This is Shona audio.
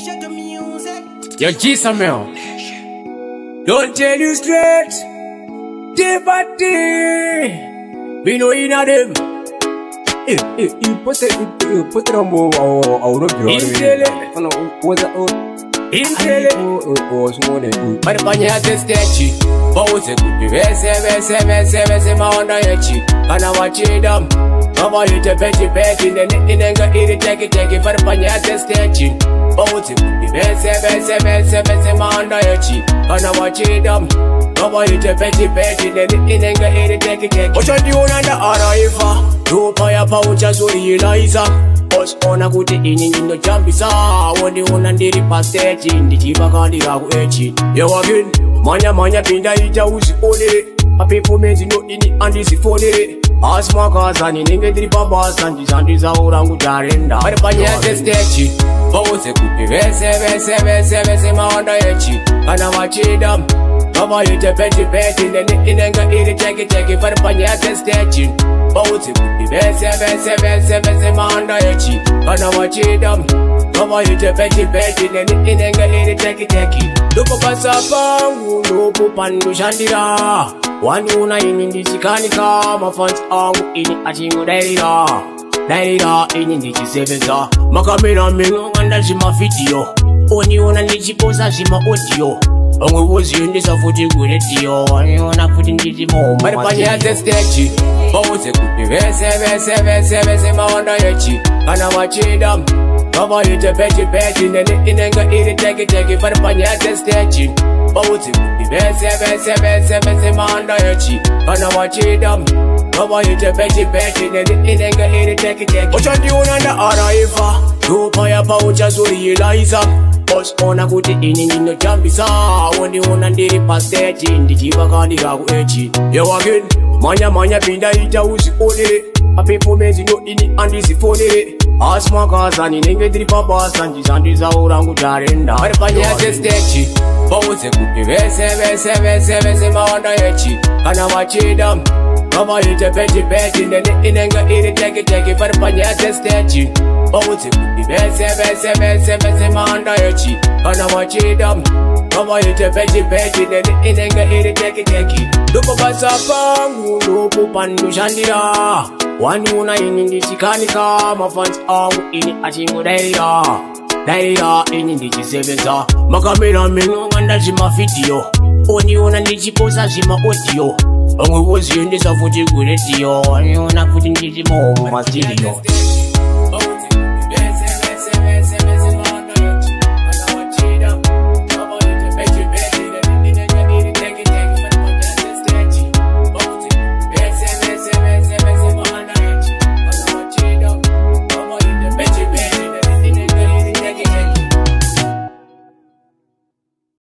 Yo, G Samuel, don't tell you straight, day by day, we know in a them. You put it on more out of your But if I had this statue, both a good vese ma onda yachi, and I watch it them. Come you to petty, then it ain't take it, but if I had this statue, both a good vese ma onda yachi, and I watch it them. Come you to petty, then it ain't take it. What you doing on the Araifa? Do fire pouches or Eliza. Us on a good evening in the jumpisa. When the one and the pastage in the Chibaka, the Aguechi. You again, Manya Pinda, ita usi ole. A people made no in it and this phone. As Marcas and in the Babas and the Sandis are Orangutarenda. But if I had the statue, both a good vese ma onda yachi, and I watch it them. Come you to petty, then it ain't take it, but if I had the statue. Both a good vese ma onda yachi, and I watch it them. Come you to petty, then it ain't take it. Look up as a bang, look up and do Shandira. One una in the Chikanika, my funds are in it, I think Daira in the Chiseveza. Makamina Mingo and Shima video. Only one and the Chiposa Shima audio. Only was in this of what you good at you, and you wanna put in the more. But if I had the statue, both a good vese ma onda yachi, and I watch it them. Come you to petty, then it ain't take it, but if I had the statue, both a good vese ma onda yachi, and I watch it them. Come you to petty, then it ain't take it. What you doing on the Araifa? Do fire pouches or Eliza. Us on a good evening in the jumpisa. When the one and the pastage in the Chibaka, the Aguechi. You again, Manya Pinda, ita usi ole. A people made no in it and this phone. As Marcas and in the Babas and the Sandis are Orangutarenda. But if I had the statue, both a good vese ma onda yachi, and I watch it them. Come you to petty, then it ain't take it, but if I had the statue. Both a good vese ma onda yachi, and I watch it them. Come you to petty, then it ain't take it. Look up as a bang, look up and do Shandira. One una in the Chikanika, my funds are in it, I think Daira in the Chiseveza. Makamina Mingo and Shima video. Only one and the Chiposa Shima audio. Only was in this of what you good at you, and you wanna put in the more material.